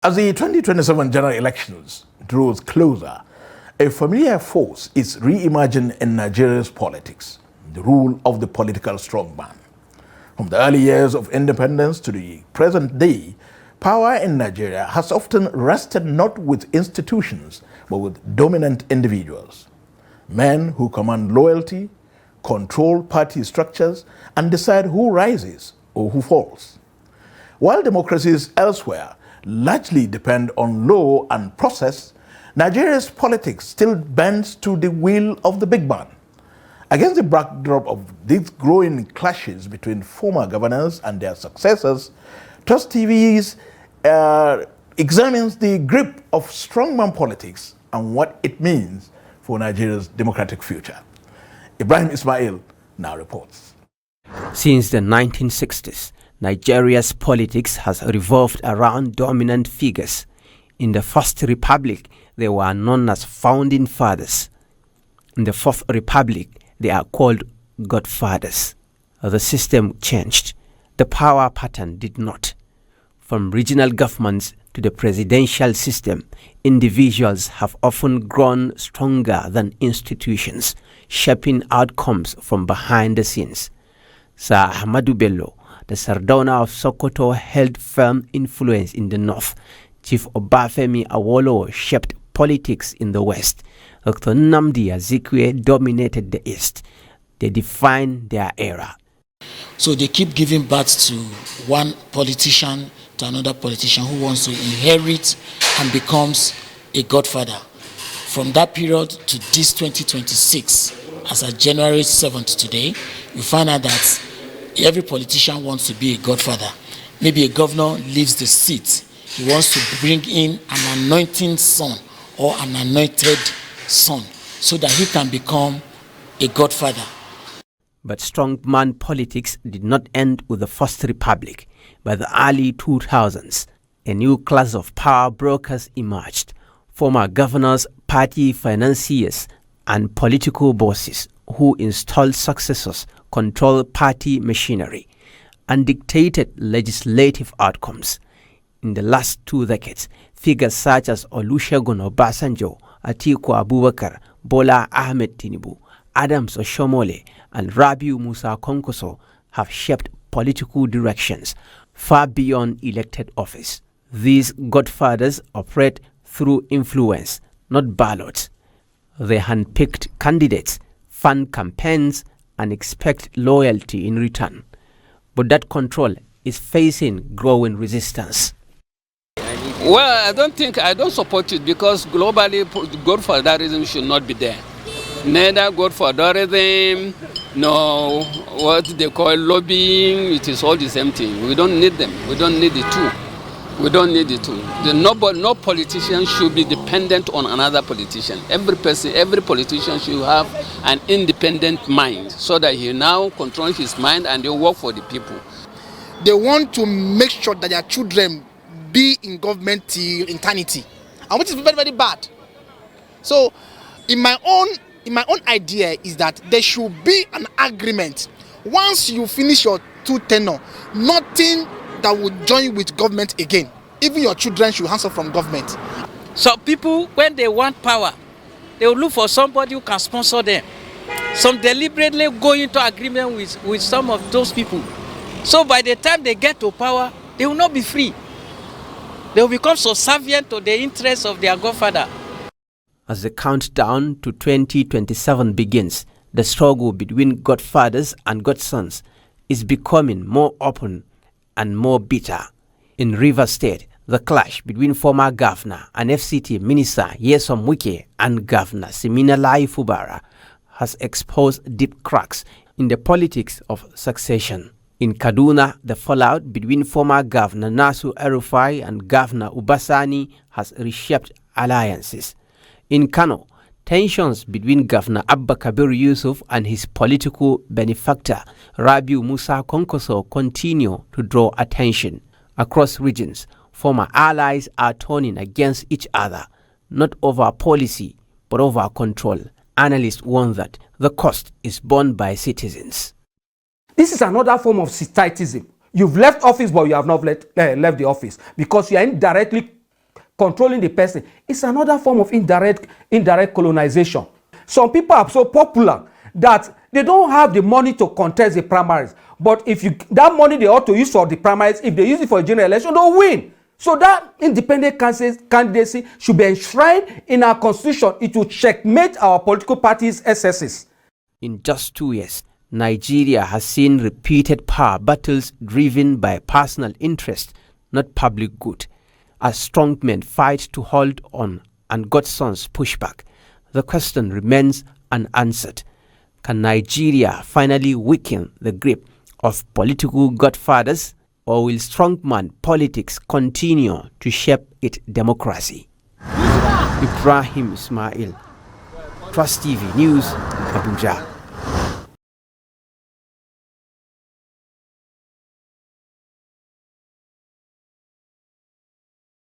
As the 2027 general elections draws closer, a familiar force is re-emerging in Nigeria's politics, the rule of the political strongman. From the early years of independence to the present day, power in Nigeria has often rested not with institutions, but with dominant individuals. Men who command loyalty, control party structures, and decide who rises or who falls. While democracies elsewhere largely depend on law and process, Nigeria's politics still bends to the will of the big man. Against the backdrop of these growing clashes between former governors and their successors, Trust TV's examines the grip of strongman politics and what it means for Nigeria's democratic future. Ibrahim Ismail now reports. Since the 1960s, Nigeria's politics has revolved around dominant figures. In the First Republic, they were known as founding fathers. In the Fourth Republic, they are called godfathers. The system changed. The power pattern did not. From regional governments to the presidential system, individuals have often grown stronger than institutions, shaping outcomes from behind the scenes. Sir Ahmadu Bello, the Sardauna of Sokoto, held firm influence in the north. Chief Obafemi Awolowo shaped politics in the west. Dr. Nnamdi Azikiwe dominated the east. They defined their era. So they keep giving birth to one politician to another politician who wants to inherit and becomes a godfather. From that period to this 2026, as of January 7th today, you find out that every politician wants to be a godfather. Maybe a governor leaves the seat. He wants to bring in an anointing son or an anointed son so that he can become a godfather. But strongman politics did not end with the First Republic. By the early 2000s, a new class of power brokers emerged. Former governors, party financiers, and political bosses who installed successors, controlled party machinery, and dictated legislative outcomes. In the last 2 decades, figures such as Olusegun Obasanjo, Atiku Abubakar, Bola Ahmed Tinubu, Adams Oshomole, and Rabiu Musa Kwankwaso have shaped political directions far beyond elected office. These godfathers operate through influence, not ballots. They handpicked candidates, fund campaigns, and expect loyalty in return. But that control is facing growing resistance. Well, I don't support it because globally, godfatherism should not be there. Neither godfatherism, no what they call lobbying, it is all the same thing. We don't need them. We don't need the two. We don't need the two. No politician should be dependent on another politician. Every politician should have an independent mind so that he now controls his mind and they work for the people. They want to make sure that their children be in government till eternity, and which is very, very bad. So in my own idea is that there should be an agreement. Once you finish your 2 tenure, nothing that will join with government again. Even your children should answer from government. So people, when they want power, they will look for somebody who can sponsor them. Some deliberately go into agreement with some of those people. So by the time they get to power, they will not be free. They will become subservient to the interests of their godfather. As the countdown to 2027 begins, the struggle between godfathers and godsons is becoming more open and more bitter. In Rivers State, the clash between former governor and FCT minister Nyesom Wike and governor Siminalayi Fubara has exposed deep cracks in the politics of succession. In Kaduna, the fallout between former governor Nasu El-Rufai and governor Ubasani has reshaped alliances. In Kano, tensions between Governor Abba Kabir Yusuf and his political benefactor Rabiu Musa Kwankwaso continue to draw attention. Across regions, former allies are turning against each other, not over policy, but over control. Analysts warn that the cost is borne by citizens. This is another form of statism. You've left office, but you have not left the office because you are indirectly controlling the person. It's another form of indirect colonization. Some people are so popular that they don't have the money to contest the primaries. But if that money they ought to use for the primaries, if they use it for a general election, they'll win. So that independent candidacy should be enshrined in our constitution. It will checkmate our political parties' excesses. In just 2 years, Nigeria has seen repeated power battles driven by personal interest, not public good. As strongmen fight to hold on and godsons push back, the question remains unanswered. Can Nigeria finally weaken the grip of political godfathers, or will strongman politics continue to shape its democracy? Ibrahim Ismail, Trust TV News, Abuja.